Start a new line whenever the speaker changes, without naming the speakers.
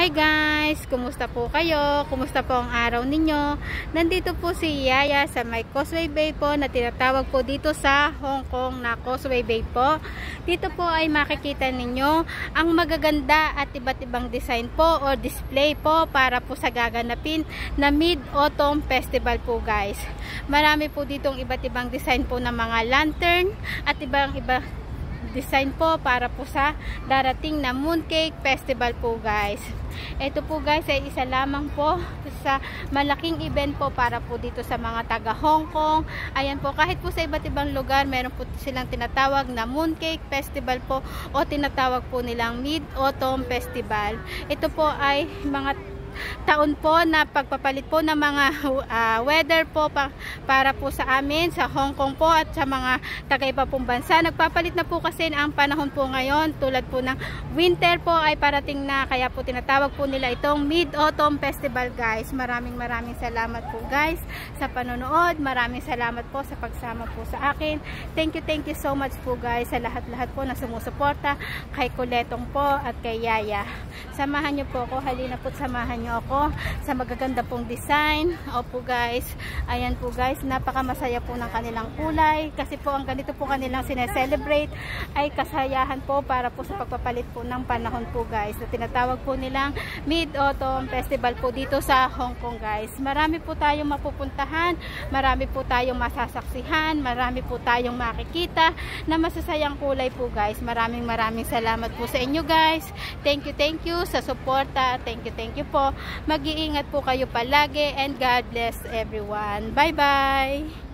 Hi guys! Kumusta po kayo? Kumusta po ang araw ninyo? Nandito po si Yaya sa may Causeway Bay po na tinatawag po dito sa Hong Kong na Causeway Bay po. Dito po ay makikita ninyo ang magaganda at iba't ibang design po o display po para po sa gaganapin na Mid-Autumn Festival po guys. Marami po ditong iba't ibang design po ng mga lantern at ibang design po para po sa darating na Mooncake Festival po guys. Ito po guys ay isa lamang po sa malaking event po para po dito sa mga taga Hong Kong. Ayan po, kahit po sa iba't ibang lugar meron po silang tinatawag na Mooncake Festival po o tinatawag po nilang Mid-Autumn Festival. Ito po ay mga taon po na pagpapalit po ng mga weather po para po sa amin sa Hong Kong po at sa mga taga-iba pong bansa. Nagpapalit na po kasi ang panahon po ngayon, tulad po ng winter po ay parating na, kaya po tinatawag po nila itong Mid-Autumn Festival guys. Maraming salamat po guys sa panonood. Maraming salamat po sa pagsama po sa akin. Thank you so much po guys sa lahat po na sumusuporta kay Kuletong po at kay Yaya. Samahan niyo po ako, halina po samahan niyo ako sa magaganda pong design. Opo guys, ayan po guys, napakamasaya po ng kanilang kulay kasi po ang ganito po kanilang sineselebrate ay kasayahan po para po sa pagpapalit po ng panahon po guys, na tinatawag po nilang Mid-Autumn Festival po dito sa Hong Kong guys. Marami po tayong mapupuntahan, marami po tayong masasaksihan, marami po tayong makikita na masasayang kulay po guys. Maraming salamat po sa inyo guys. Thank you sa suporta. Thank you po. Mag-iingat po kayo palagi and God bless everyone. Bye-bye!